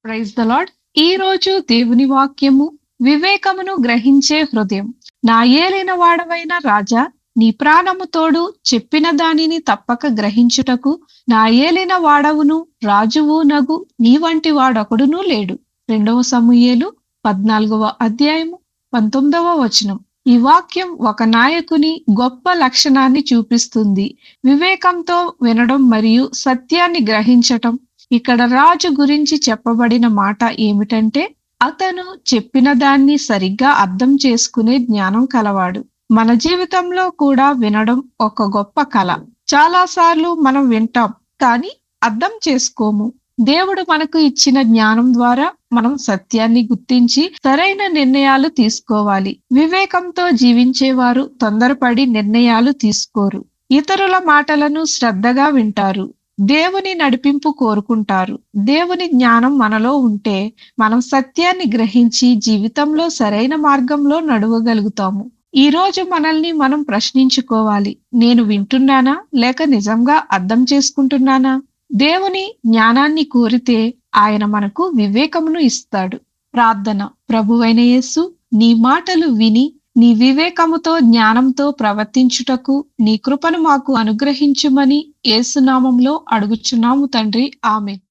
Praise the lord. ఈ రోజు దేవుని వాక్యము, వివేకమును గ్రహించే హృదయం. నా ఏలిన వాడవైన రాజా, నీ ప్రాణము తోడు చెప్పిన దానిని తప్పక గ్రహించుటకు నా ఏలిన వాడవును రాజువు నగు నీ వంటి వాడొకడునూ లేడు. 2 సమూయేలు 14వ అధ్యాయము 19వ వచనం. ఈ వాక్యం ఒక నాయకుని గొప్ప లక్షణాన్ని చూపిస్తుంది. వివేకంతో వినడం మరియు సత్యాన్ని గ్రహించటం. ఇక్కడ రాజు గురించి చెప్పబడిన మాట ఏమిటంటే, అతను చెప్పిన దాన్ని సరిగ్గా అర్థం చేసుకునే జ్ఞానం కలవాడు. మన జీవితంలో కూడా వినడం ఒక గొప్ప కళ. చాలాసార్లు మనం వింటాం, కానీ అర్థం చేసుకోము. దేవుడు మనకు ఇచ్చిన జ్ఞానం ద్వారా మనం సత్యాన్ని గుర్తించి సరైన నిర్ణయాలు తీసుకోవాలి. వివేకంతో జీవించేవారు తొందరపడి నిర్ణయాలు తీసుకోరు. ఇతరుల మాటలను శ్రద్ధగా వింటారు. దేవుని నడిపింపు కోరుకుంటారు. దేవుని జ్ఞానం మనలో ఉంటే మనం సత్యాన్ని గ్రహించి జీవితంలో సరైన మార్గంలో నడవగలుగుతాము. ఈ రోజు మనల్ని మనం ప్రశ్నించుకోవాలి. నేను వింటున్నానా, లేక నిజంగా అర్థం చేసుకుంటున్నానా? దేవుని జ్ఞానాన్ని కోరితే ఆయన మనకు వివేకమును ఇస్తాడు. ప్రార్థన. ప్రభువైన యేసు, నీ మాటలు విని నీ వివేకముతో జ్ఞానంతో ప్రవర్తించుటకు నీ కృపను మాకు అనుగ్రహించుమని యేసు నామములో అడుగుచున్నాము తండ్రి. ఆమేన్.